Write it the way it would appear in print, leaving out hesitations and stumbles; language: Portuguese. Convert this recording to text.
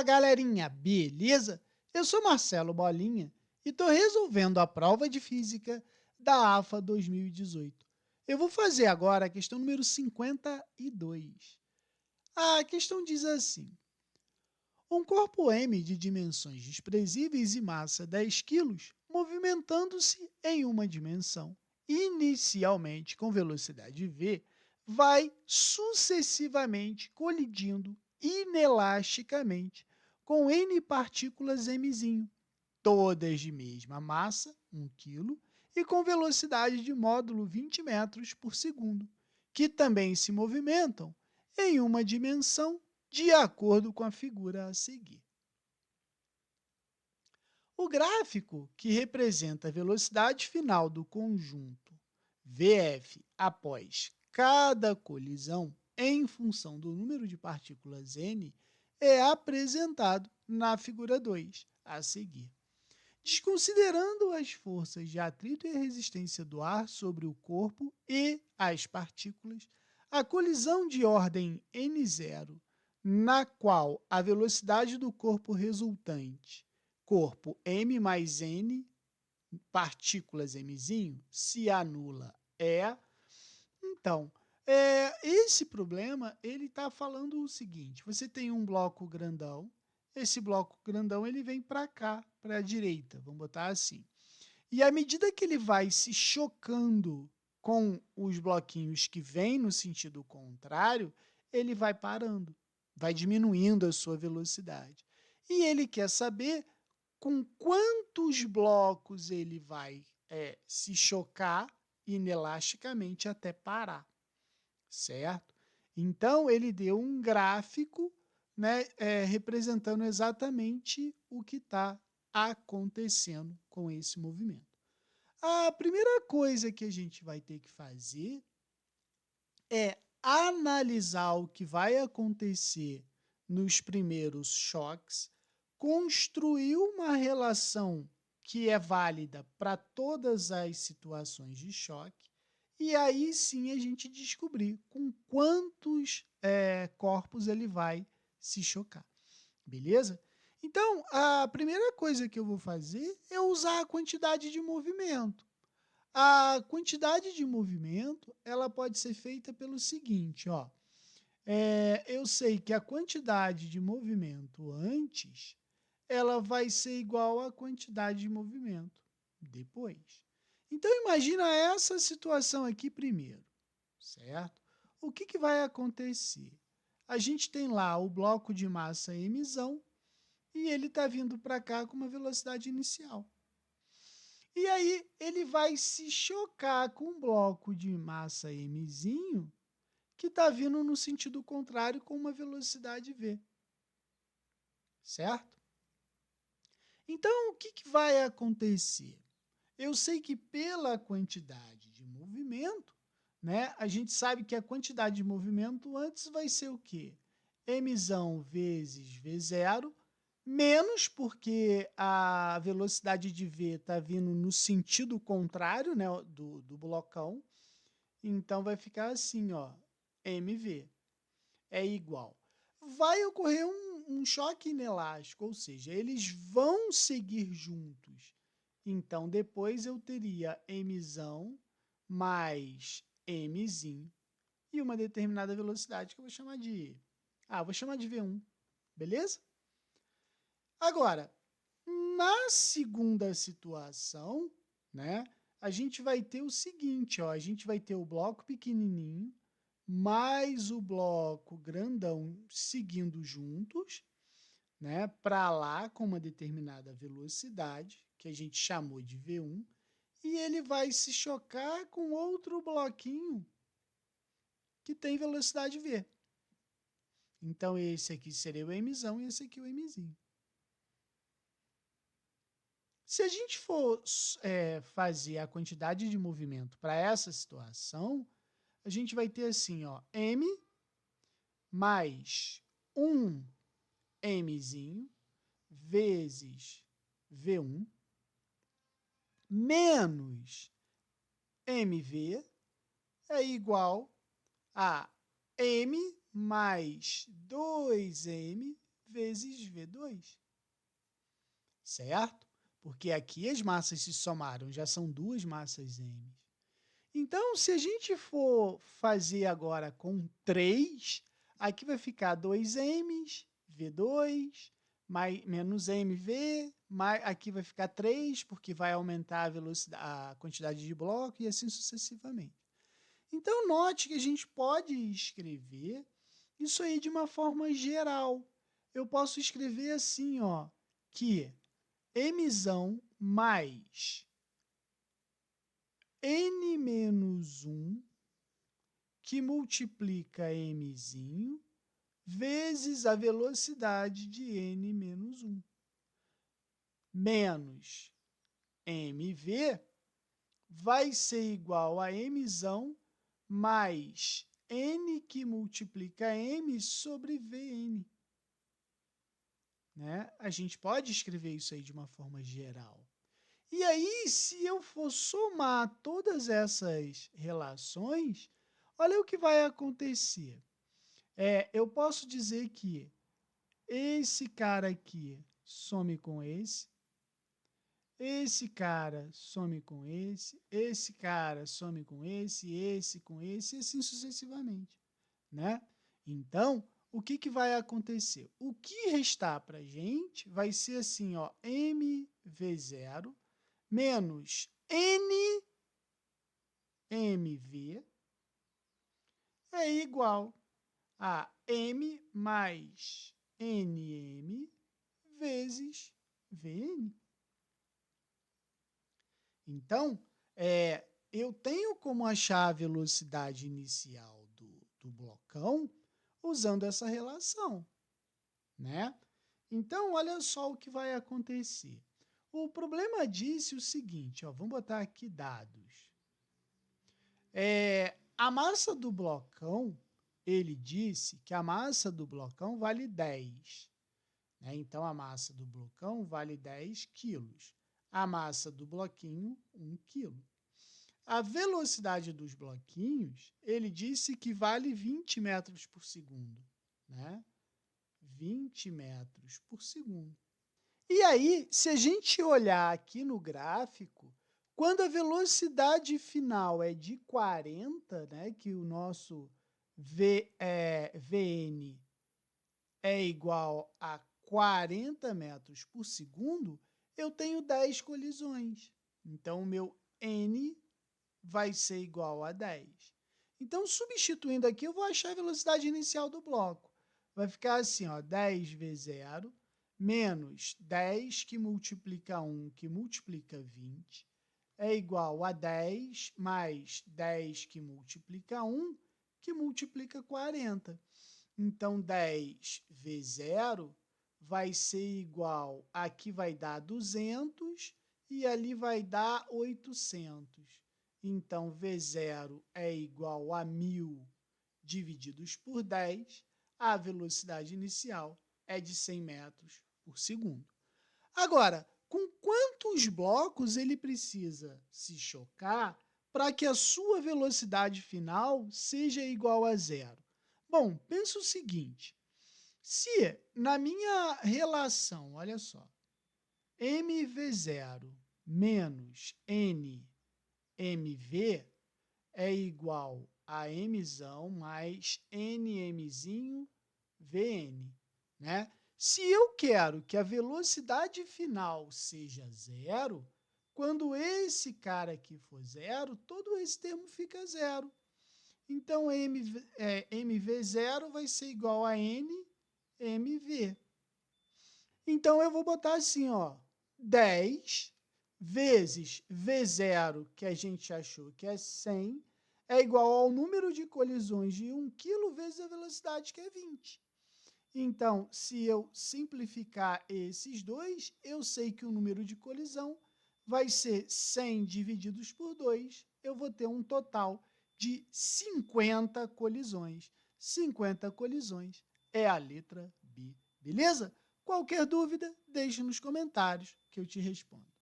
galerinha, beleza? Eu sou Marcelo Bolinha e estou resolvendo a prova de física da AFA 2018. Eu vou fazer agora a questão número 52. A questão diz assim: um corpo M de dimensões desprezíveis e massa 10 quilos, movimentando-se em uma dimensão, inicialmente com velocidade v, vai sucessivamente colidindo inelasticamente com N partículas mzinho, todas de mesma massa, 1 kg, e com velocidade de módulo 20 metros por segundo, que também se movimentam em uma dimensão de acordo com a figura a seguir. O gráfico que representa a velocidade final do conjunto VF após cada colisão em função do número de partículas N é apresentado na figura 2, a seguir. Desconsiderando as forças de atrito e resistência do ar sobre o corpo e as partículas, a colisão de ordem n0, na qual a velocidade do corpo resultante, corpo m mais n, partículas mzinho, se anula Então, esse problema ele está falando o seguinte: você tem um bloco grandão, esse bloco grandão ele vem para cá, para a direita, vamos botar assim. E à medida que ele vai se chocando com os bloquinhos que vêm no sentido contrário, ele vai parando, vai diminuindo a sua velocidade. E ele quer saber com quantos blocos ele vai se chocar inelasticamente até parar, certo? Então, ele deu um gráfico, né, representando exatamente o que está acontecendo com esse movimento. A primeira coisa que a gente vai ter que fazer é analisar o que vai acontecer nos primeiros choques, construir uma relação que é válida para todas as situações de choque, e aí sim a gente descobrir com quantos corpos ele vai se chocar, beleza? Então, a primeira coisa que eu vou fazer é usar a quantidade de movimento. A quantidade de movimento ela pode ser feita pelo seguinte, ó. Eu sei que a quantidade de movimento antes ela vai ser igual à quantidade de movimento depois. Então, imagina essa situação aqui primeiro, certo? O que vai acontecer? A gente tem lá o bloco de massa mzão e ele está vindo para cá com uma velocidade inicial. E aí ele vai se chocar com um bloco de massa mzinho que está vindo no sentido contrário com uma velocidade v, certo? Então, o que vai acontecer? Eu sei que pela quantidade de movimento, né, a gente sabe que a quantidade de movimento antes vai ser o quê? Mzão vezes V0, menos porque a velocidade de V está vindo no sentido contrário, né, do blocão. Então, vai ficar assim, ó, mv é igual. Vai ocorrer um choque inelástico, ou seja, eles vão seguir juntos. Então, depois eu teria mzão mais mzinho e uma determinada velocidade que eu vou chamar de... vou chamar de V1, beleza? Agora, na segunda situação, né, a gente vai ter o seguinte, ó, a gente vai ter o bloco pequenininho mais o bloco grandão seguindo juntos, né, para lá com uma determinada velocidade, que a gente chamou de V1, e ele vai se chocar com outro bloquinho que tem velocidade V. Então, esse aqui seria o mzão e esse aqui o mzinho. Se a gente for fazer a quantidade de movimento para essa situação, a gente vai ter assim, ó, m mais 1 mzinho vezes V1 menos mv é igual a m mais 2m vezes V2, certo? Porque aqui as massas se somaram, já são duas massas M. Então, se a gente for fazer agora com 3, aqui vai ficar 2m, V2, menos mv, aqui vai ficar 3, porque vai aumentar a velocidade, a quantidade de bloco e assim sucessivamente. Então, note que a gente pode escrever isso aí de uma forma geral. Eu posso escrever assim, ó, que mzão mais n menos 1, que multiplica mzinho, vezes a velocidade de n menos 1, menos mv vai ser igual a mzão mais n que multiplica m sobre vn. Né? A gente pode escrever isso aí de uma forma geral. E aí, se eu for somar todas essas relações, olha o que vai acontecer. Eu posso dizer que esse cara aqui some com esse cara some com esse cara some com esse com esse, e assim sucessivamente. Né? Então, o que vai acontecer? O que restar para a gente vai ser assim, ó, mv0 menos nmv é igual a m mais nm vezes vn. Então, eu tenho como achar a velocidade inicial do blocão usando essa relação, né? Então, olha só o que vai acontecer. O problema disse o seguinte, ó, vamos botar aqui dados. A massa do blocão, ele disse que a massa do blocão vale 10. Né? Então, a massa do blocão vale 10 quilos. A massa do bloquinho, 1 quilo. A velocidade dos bloquinhos, ele disse que vale 20 metros por segundo. Né? 20 metros por segundo. E aí, se a gente olhar aqui no gráfico, quando a velocidade final é de 40, né, que o nosso Vn é igual a 40 metros por segundo, eu tenho 10 colisões. Então, o meu N vai ser igual a 10. Então, substituindo aqui, eu vou achar a velocidade inicial do bloco. Vai ficar assim, ó, 10v0 menos 10 que multiplica 1, que multiplica 20, é igual a 10 mais 10 que multiplica 1, que multiplica 40. Então, 10v0 vai ser igual, aqui vai dar 200 e ali vai dar 800. Então, V0 é igual a 1.000 divididos por 10, a velocidade inicial é de 100 metros por segundo. Agora, com quantos blocos ele precisa se chocar para que a sua velocidade final seja igual a zero? Bom, pensa o seguinte, se na minha relação, olha só, mv0 menos nmv é igual a mzão mais nmzinho vn, né? Se eu quero que a velocidade final seja zero, quando esse cara aqui for zero, todo esse termo fica zero. Então, mv0 vai ser igual a nmv. Então, eu vou botar assim, ó, 10 vezes V0, que a gente achou que é 100, é igual ao número de colisões de 1 kg vezes a velocidade, que é 20. Então, se eu simplificar esses dois, eu sei que o número de colisão vai ser 100 divididos por 2, eu vou ter um total de 50 colisões. 50 colisões é a letra B, beleza? Qualquer dúvida, deixe nos comentários que eu te respondo.